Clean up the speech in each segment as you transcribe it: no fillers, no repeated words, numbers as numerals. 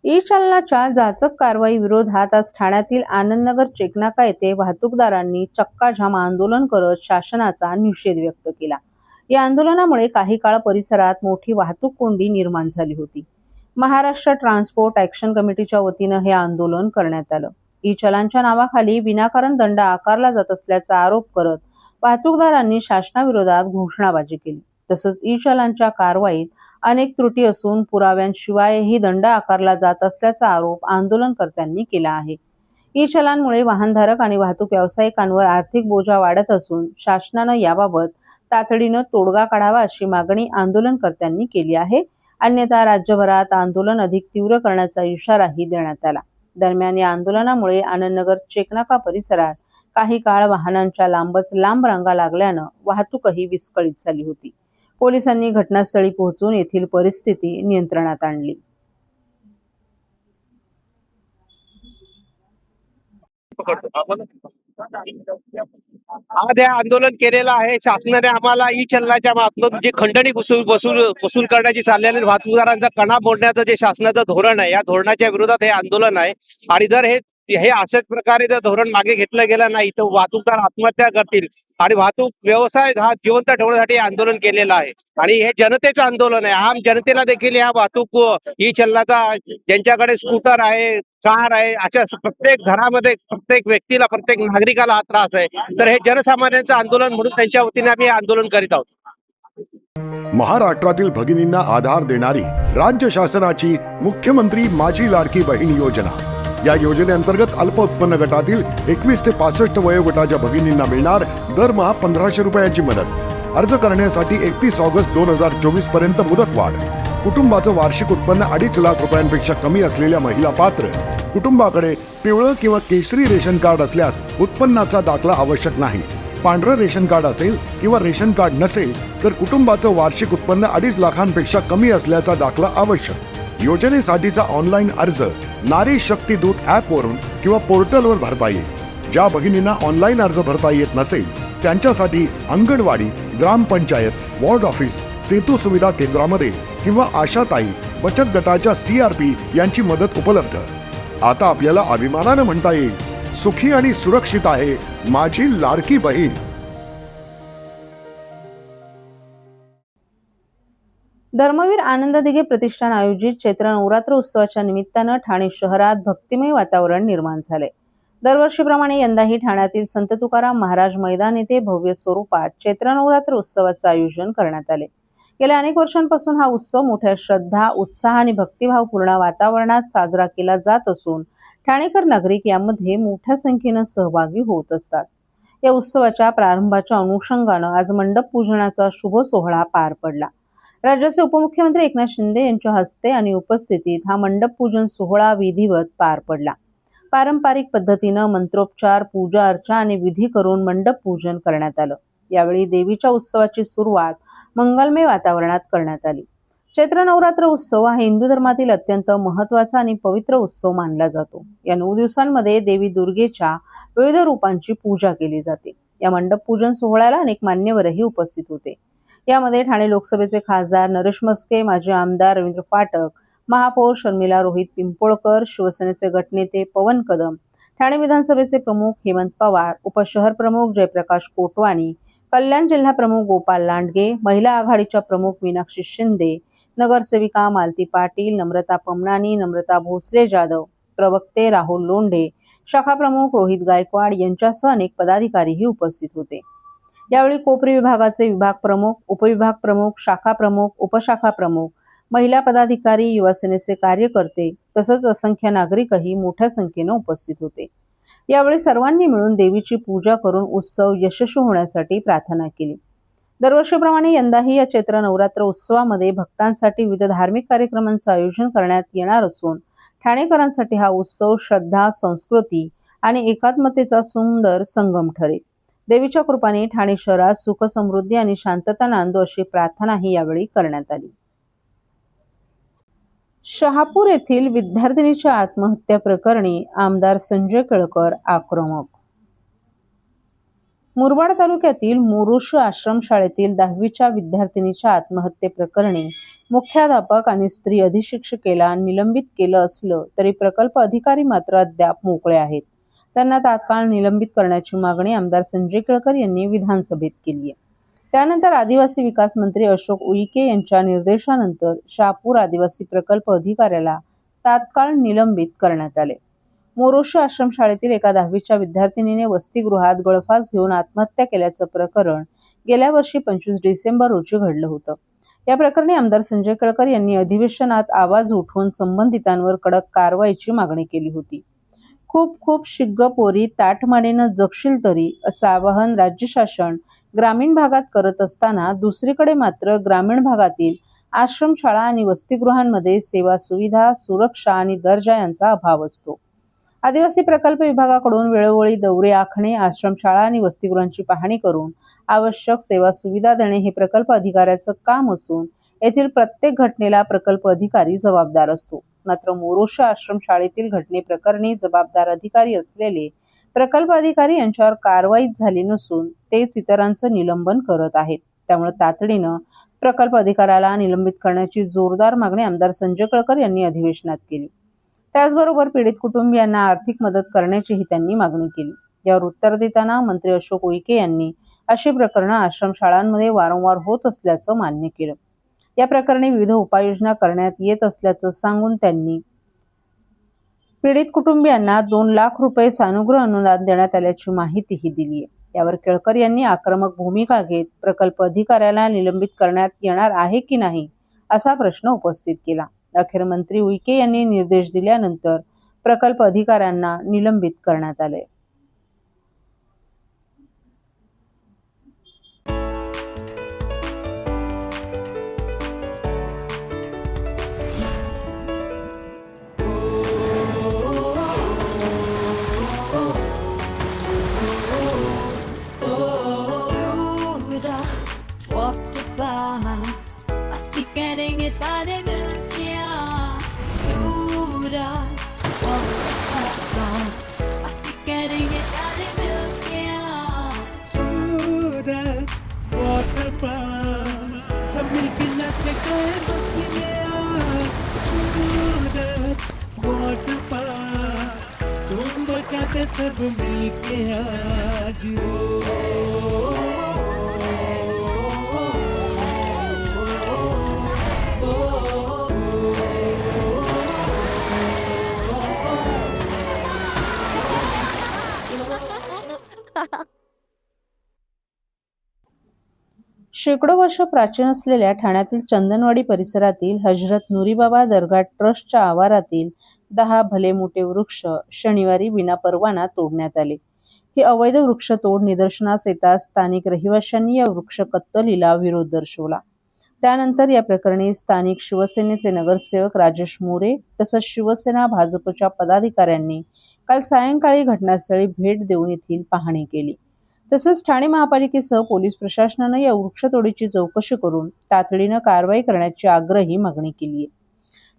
E चलनाच्या जाचक कारवाई विरोधात आज ठाण्यातील आनंदनगर चेकनाका येथे वाहतूकदारांनी चक्काजाम आंदोलन करत शासनाचा निषेध व्यक्त केला। या आंदोलनामुळे काही काळ परिसरात मोठी वाहतूक कोंडी निर्माण झाली होती। महाराष्ट्र ट्रान्सपोर्ट ॲक्शन कमिटीच्या वतीनं हे आंदोलन करण्यात आलं। ई चलानच्या नावाखाली विनाकारण दंड आकारला जात असल्याचा आरोप करत वाहतूकदारांनी शासनाविरोधात घोषणाबाजी केली। तसंच ई चलानच्या कारवाईत अनेक त्रुटी असून पुराव्यांशिवायही दंड आकारला जात असल्याचा आरोप आंदोलनकर्त्यांनी केला आहे। ई चलानमुळे वाहनधारक आणि वाहतूक व्यावसायिकांवर आर्थिक बोजा वाढत असून शासनानं याबाबत तातडीनं तोडगा काढावा अशी मागणी आंदोलनकर्त्यांनी केली आहे। अन्यथा राज्यभरात आंदोलन अधिक तीव्र करण्याचा इशाराही देण्यात आला। दरम्यान या आंदोलनामुळे आनंदनगर चेकनाका परिसरात काही काळ वाहनांच्या लांबच लांब रांगा लागल्यानं वाहतूकही विस्कळीत झाली होती। पोलिसांनी घटनास्थळी पोहोचून येथील परिस्थिती नियंत्रणात आणली। आज हे आंदोलन केलेलं आहे। शासनाने आम्हाला ई चलनाच्या मार्फत जी खंडणी वसूल करण्याची चाललेली वाहतूकदारांचा कणा मोडण्याचं जे शासनाचं धोरण आहे, या धोरणाच्या विरोधात हे आंदोलन आहे। आणि जर हे अशाच प्रकारे जर धोरण मागे घेतलं गेलं नाही तर वाहतूकदार आत्महत्या करतील आणि वाहतूक व्यवसाय हा जिवंत ठेवण्यासाठी आंदोलन केलेलं आहे। आणि हे जनतेचं आंदोलन आहे। आम जनतेला देखील या वाहतूक ई चलनाचा, ज्यांच्याकडे स्कूटर आहे, कार आहे, अशा प्रत्येक घरामध्ये प्रत्येक व्यक्तीला, प्रत्येक नागरिकाला हा त्रास आहे। तर हे जनसामान्यांचं आंदोलन म्हणून त्यांच्या वतीने आम्ही आंदोलन करीत आहोत। महाराष्ट्रातील भगिनींना आधार देणारी राज्य शासनाची मुख्यमंत्री माझी लाडकी बहीण योजना। या योजनेअंतर्गत अल्प उत्पन्न गटातील 21 ते 65 वयोगटाच्या भगिनींना मिळणार दरमहा 1500 रुपयांची मदत। अर्ज करण्यासाठी 31 ऑगस्ट 2024 पर्यंत मुदतवाढ। कुटुंबाचं वार्षिक उत्पन्न 2.5 लाख रुपयांपेक्षा कमी असलेल्या महिला पात्र। कुटुंबाकडे पिवळं किंवा केशरी रेशन कार्ड असल्यास उत्पन्नाचा दाखला आवश्यक नाही। पांढरं रेशन कार्ड असेल किंवा रेशन कार्ड नसेल तर कुटुंबाचं वार्षिक उत्पन्न 2.5 लाखांपेक्षा कमी असल्याचा दाखला आवश्यक। योजनेसाठीचा ऑनलाईन अर्ज नारी शक्ती दूत ॲपवरून किंवा पोर्टलवर भरता येईल। ज्या भगिनींना ऑनलाईन अर्ज भरता येत नसेल त्यांच्यासाठी अंगणवाडी, ग्रामपंचायत, वॉर्ड ऑफिस, सेतू सुविधा केंद्रामध्ये किंवा आशाताई बचत गटाच्या CRP यांची मदत उपलब्ध। आता आपल्याला अभिमानानं म्हणता येईल, सुखी आणि सुरक्षित आहे माझी लाडकी बहीण। धर्मवीर आनंद दिघे प्रतिष्ठान आयोजित चैत्र नवरात्र उत्सवाच्या निमित्तानं ठाणे शहरात भक्तिमय वातावरण निर्माण झाले। दरवर्षीप्रमाणे यंदाही ठाण्यातील संत तुकाराम महाराज मैदान येथे भव्य स्वरूपात चैत्र नवरात्र उत्सवाचं आयोजन करण्यात आले। गेल्या अनेक वर्षांपासून हा उत्सव मोठ्या श्रद्धा, उत्साह आणि भक्तिभावपूर्ण वातावरणात साजरा केला जात असून ठाणेकर नागरिक यामध्ये मोठ्या संख्येनं सहभागी होत असतात। या उत्सवाच्या प्रारंभाच्या अनुषंगानं आज मंडप पूजनाचा शुभ सोहळा पार पडला। राज्याचे उपमुख्यमंत्री एकनाथ शिंदे यांच्या हस्ते आणि उपस्थितीत हा मंडप पूजन सोहळा विधिवत पार पडला। पारंपरिक पद्धतीनं मंत्रोपचार, पूजा अर्चा आणि विधी करून मंडप पूजन करण्यात आलं। यावेळी देवीच्या उत्सवाची सुरुवात मंगलमय वातावरणात करण्यात आली। चैत्र नवरात्र उत्सव हा हिंदू धर्मातील अत्यंत महत्त्वाचा आणि पवित्र उत्सव मानला जातो। या 9 दिवसांमध्ये देवी दुर्गेच्या विविध रूपांची पूजा केली जाते। या मंडप पूजन सोहळ्याला अनेक मान्यवरही उपस्थित होते। यामध्ये ठाणे लोकसभेचे खासदार नरेश मस्के, माजी आमदार रवींद्र फाटक, महापौर शर्मिला रोहित पिंपोळकर, शिवसेनेचे गटनेते पवन कदम, ठाणे विधानसभेचे प्रमुख हेमंत पवार, उपशहर प्रमुख जयप्रकाश कोटवानी, कल्याण जिल्हा प्रमुख गोपाल लांडगे, महिला आघाडीच्या प्रमुख मीनाक्षी शिंदे, नगरसेविका मालती पाटील, नम्रता पमनानी, नम्रता भोसले जाधव, प्रवक्ते राहुल लोंढे, शाखा प्रमुख रोहित गायकवाड यांच्यासह अनेक पदाधिकारीही उपस्थित होते। यावेळी कोपरी विभागाचे विभाग प्रमुख, उपविभाग प्रमुख, शाखा प्रमुख, उपशाखा प्रमुख, महिला पदाधिकारी, युवासेनेचे कार्यकर्ते तसंच असंख्य नागरिकही मोठ्या संख्येनं उपस्थित होते। यावेळी सर्वांनी मिळून देवीची पूजा करून उत्सव यशस्वी होण्यासाठी प्रार्थना केली। दरवर्षीप्रमाणे यंदाही या चैत्र नवरात्र उत्सवामध्ये भक्तांसाठी विविध धार्मिक कार्यक्रमांचं आयोजन करण्यात येणार असून ठाणेकरांसाठी हा उत्सव श्रद्धा, संस्कृती आणि एकात्मतेचा सुंदर संगम ठरेल। देवीच्या कृपाने ठाणे शहरात सुख, समृद्धी आणि शांतता नांदो अशी प्रार्थनाही यावेळी करण्यात आली। शहापूर येथील विद्यार्थिनीच्या आत्महत्या प्रकरणी आमदार संजय केळकर आक्रमक। मुरबाड तालुक्यातील मोरुश आश्रमशाळेतील 10वीच्या विद्यार्थिनीच्या आत्महत्येप्रकरणी मुख्याध्यापक आणि स्त्री अधिशिक्षिकेला निलंबित केलं असलं तरी प्रकल्प अधिकारी मात्र अद्याप मोकळे आहेत. त्यांना तात्काळ निलंबित करण्याची मागणी आमदार संजय केळकर यांनी विधानसभेत केली आहे. त्यानंतर आदिवासी विकास मंत्री अशोक उईके यांच्या निर्देशानंतर शहापूर आदिवासी प्रकल्प अधिकाऱ्याला तात्काळ निलंबित करण्यात आले. मोरोशी आश्रमशाळेतील एका 10वीच्या विद्यार्थिनीने वसतिगृहात गळफास घेऊन आत्महत्या केल्याचं प्रकरण गेल्या वर्षी 25 डिसेंबर रोजी घडलं होतं. या प्रकरणी आमदार संजय केळकर यांनी अधिवेशनात आवाज उठवून संबंधितांवर कडक कारवाईची मागणी केली होती. खूप खूप शिग्ग पोरी ताठमानेनं जगशील तरी असं आवाहन राज्य शासन ग्रामीण भागात करत असताना दुसरीकडे मात्र ग्रामीण भागातील आश्रमशाळा आणि वसतिगृहांमध्ये सेवा सुविधा, सुरक्षा आणि दर्जा यांचा अभाव असतो. आदिवासी प्रकल्प विभागाकडून वेळोवेळी दौरे आखणे, आश्रमशाळा आणि वसतिगृहांची पाहणी करून आवश्यक सेवा सुविधा देणे हे प्रकल्प अधिकाऱ्याचं काम असून येथील प्रत्येक घटनेला प्रकल्प अधिकारी जबाबदार असतो. मात्र मोरोशी आश्रमशाळेतील घटनेप्रकरणी जबाबदार अधिकारी असलेले प्रकल्प अधिकारी यांच्यावर कारवाईच झाली नसून तेच इतरांचं निलंबन करत आहेत. त्यामुळे तातडीनं प्रकल्प अधिकाऱ्याला निलंबित करण्याची जोरदार मागणी आमदार संजय केळकर यांनी अधिवेशनात केली. त्याचबरोबर पीडित कुटुंबियांना आर्थिक मदत करण्याचीही त्यांनी मागणी केली. यावर उत्तर देताना मंत्री अशोक उईके यांनी अशी प्रकरणं आश्रमशाळांमध्ये वारंवार होत असल्याचं मान्य केलं. या प्रकरणी विविध उपाययोजना करण्यात येत असल्याचं सांगून त्यांनी पीडित कुटुंबियांना 2 लाख रुपये सानुग्रह अनुदान देण्यात आल्याची माहितीही दिली आहे. यावर केळकर यांनी आक्रमक भूमिका घेत प्रकल्प अधिकाऱ्याला निलंबित करण्यात येणार आहे की नाही असा प्रश्न उपस्थित केला. अखेर मंत्री उईके यांनी निर्देश दिल्यानंतर प्रकल्प अधिकाऱ्यांना निलंबित करण्यात आले. सब मिलके नाचते गए मस्ती में आज सूरत वाटर पार्क तुम बचाते सब मिलके आज शेकडो वर्ष प्राचीन असलेल्या ठाण्यातील चंदनवाडी परिसरातील हजरत नुरीबाबा दर्गा ट्रस्टच्या आवारातील 10 भले मोठे वृक्ष शनिवारी विनापरवाना तोडण्यात आले. ही अवैध वृक्षतोड निदर्शनास येताच स्थानिक रहिवाशांनी या वृक्ष कत्तलीला विरोध दर्शवला. त्यानंतर या प्रकरणी स्थानिक शिवसेनेचे नगरसेवक राजेश मोरे तसंच शिवसेना भाजपच्या पदाधिकाऱ्यांनी काल सायंकाळी घटनास्थळी भेट देऊन येथील पाहणी केली. तसंच ठाणे महापालिकेसह पोलीस प्रशासनानं या वृक्षतोडीची चौकशी करून तातडीनं कारवाई करण्याची आग्रही मागणी केली आहे.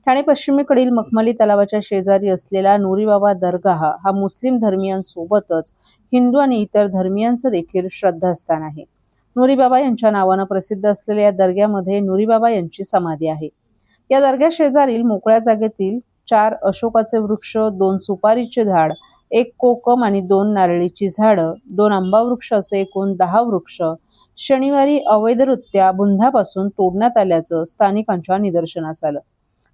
ठाणे पश्चिमेकडील मखमली तलावाच्या शेजारी असलेला नुरीबाबा दर्गा हा मुस्लिम धर्मियांसोबतच हिंदू आणि इतर धर्मियांचं देखील श्रद्धास्थान आहे. नुरीबाबा यांच्या नावानं प्रसिद्ध असलेल्या या दर्ग्यामध्ये नुरीबाबा यांची समाधी आहे. या दर्ग्या शेजारील मोकळ्या जागेतील 4 अशोकाचे वृक्ष, 2 सुपारीचे झाड, 1 कोकम आणि 2 नारळीची झाडं, 2 आंबा वृक्ष असे एकूण 10 वृक्ष शनिवारी अवैधरित्या बुंधापासून तोडण्यात आल्याचं स्थानिकांच्या निदर्शनास आलं.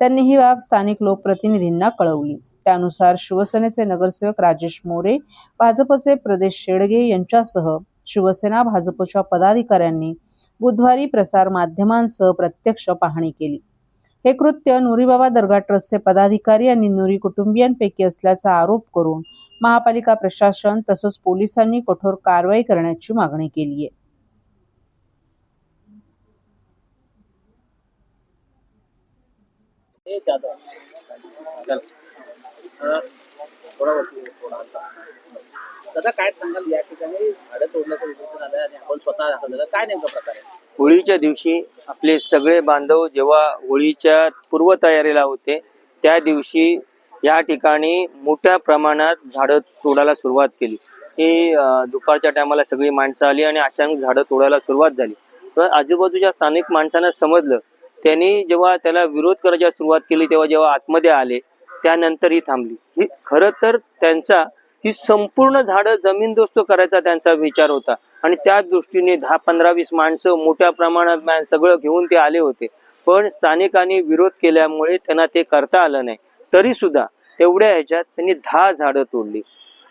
त्यांनी ही बाब स्थानिक लोकप्रतिनिधींना कळवली. त्यानुसार शिवसेनेचे नगरसेवक राजेश मोरे, भाजपचे प्रदेश शेडगे यांच्यासह शिवसेना भाजपच्या पदाधिकाऱ्यांनी बुधवारी प्रसार माध्यमांसह प्रत्यक्ष पाहणी केली. हे कृत्य नुरीबाबा दर्गा ट्रस्टचे पदाधिकारी आणि नुरी कुटुंबियांपैकी असल्याचा आरोप करून महापालिका प्रशासन तसंच पोलिसांनी कठोर कारवाई करण्याची मागणी केली आहे. दादा काय सांगाल या ठिकाणी झाडं तोडण्याचं निदर्शन आलं आणि आपण स्वतः दाखल झालं, काय नेमका प्रकार आहे? होळीच्या दिवशी आपले सगळे बांधव जेव्हा होळीच्या पूर्वतयारीला होते त्या दिवशी या ठिकाणी मोठ्या प्रमाणात झाडं तोडायला सुरुवात केली. ही दुपारच्या टायमाला सगळी माणसं आली आणि अचानक झाडं तोडायला सुरुवात झाली. तर आजूबाजूच्या स्थानिक माणसांना समजलं. त्यांनी जेव्हा त्याला विरोध करायला सुरुवात केली तेव्हा जेव्हा आतमध्ये आले त्यानंतर ही थांबली. ही खरं तर त्यांचा ही संपूर्ण झाडं जमीनदोस्त करायचा त्यांचा विचार होता आणि त्याच दृष्टीने 10-15-20 माणसं मोठ्या प्रमाणात सगळं घेऊन ते आले होते. पण स्थानिकांनी विरोध केल्यामुळे त्यांना ते करता आलं नाही. तरी सुद्धा तेवढ्या ह्याच्यात त्यांनी 10 झाडं तोडली.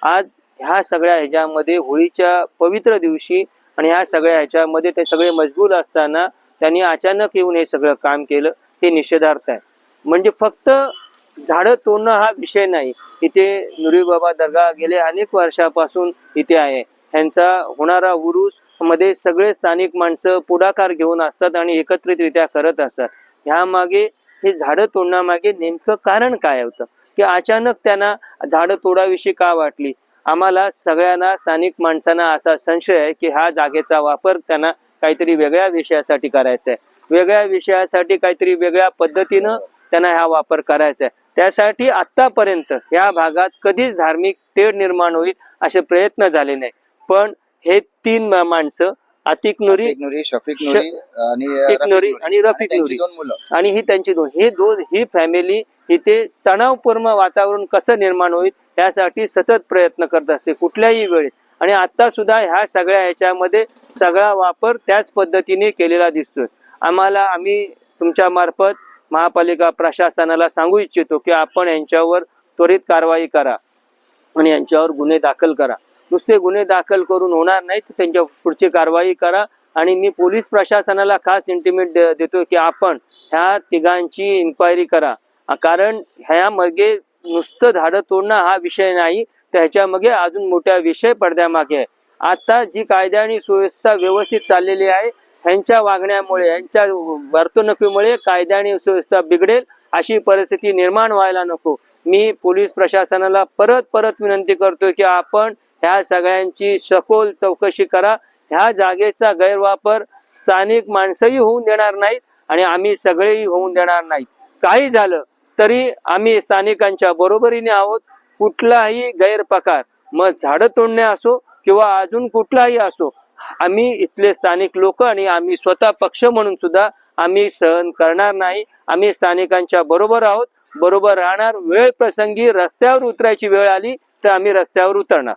आज ह्या सगळ्या ह्याच्यामध्ये होळीच्या पवित्र दिवशी आणि ह्या सगळ्या ह्याच्यामध्ये ते सगळे मशगूल असताना त्यांनी अचानक येऊन हे सगळं काम केलं. हे निषेधार्थ आहे. म्हणजे फक्त झाडं तोडणं हा विषय नाही. इथे नुरी बाबा दर्गा गेले अनेक वर्षापासून इथे आहे. ह्यांचा होणारा उरूस मध्ये सगळे स्थानिक माणसं पुढाकार घेऊन असतात आणि एकत्रितरित्या करत असतात. ह्या मागे हे झाडं तोडण्यामागे नेमकं कारण काय होतं की अचानक त्यांना झाडं तोडाविषयी का वाटली. आम्हाला सगळ्यांना स्थानिक माणसांना असा संशय आहे की ह्या जागेचा वापर त्यांना काहीतरी वेगळ्या विषयासाठी करायचा आहे. वेगळ्या विषयासाठी काहीतरी वेगळ्या पद्धतीनं त्यांना हा वापर करायचा आहे. त्यासाठी आतापर्यंत या भागात कधीच धार्मिक तेढ निर्माण होईल असे प्रयत्न झाले नाही. पण हे 3 माणसं अतिक नुरी, शफीक नुरी शफीक नुरी आणि रफीक त्यांची नुरी 2 मुलं. आणि ही त्यांची ही फॅमिली इथे तणावपूर्ण वातावरण कसं निर्माण होईल यासाठी सतत प्रयत्न करत असते कुठल्याही वेळेत. आणि आता सुद्धा ह्या सगळ्या ह्याच्यामध्ये सगळा वापर त्याच पद्धतीने केलेला दिसतोय. आम्ही तुमच्या मार्फत महापालिका प्रशासनाला सांगू इच्छितो की आपण यांच्यावर त्वरित कारवाई करा आणि यांच्यावर गुन्हे दाखल करा. नुसते गुन्हे दाखल करून होणार नाही तर त्यांच्या पुढची कारवाई करा. आणि मी पोलीस प्रशासनाला खास इंटिमेट देतो की आपण ह्या तिघांची इन्क्वायरी करा. कारण ह्यामागे नुसतं झाडं तोडणं हा विषय नाही, त्याच्यामागे अजून मोठ्या विषय पडद्यामागे आहे. आता जी कायदा आणि सुव्यवस्था व्यवस्थित चाललेली आहे ह्यांच्या वागण्यामुळे ह्यांच्या वर्तणुकीमुळे कायदा आणि सुव्यवस्था बिघडेल अशी परिस्थिती निर्माण व्हायला नको. मी पोलीस प्रशासनाला परत विनंती करतोय की आपण ह्या सगळ्यांची सखोल चौकशी करा. ह्या जागेचा गैरवापर स्थानिक माणसंही होऊन देणार नाहीत आणि आम्ही सगळेही होऊन देणार नाहीत. काही झालं तरी आम्ही स्थानिकांच्या बरोबरीने आहोत. कुठलाही गैरप्रकार मग झाडं तोडणे असो किंवा अजून कुठलाही असो आम्ही इथले स्थानिक लोक आणि आम्ही स्वतः पक्ष म्हणून सुद्धा आम्ही सहन करणार नाही. आम्ही स्थानिकांच्या बरोबर आहोत, बरोबर राहणार. वेळ प्रसंगी रस्त्यावर उतरायची वेळ आली तर आम्ही रस्त्यावर उतरणार.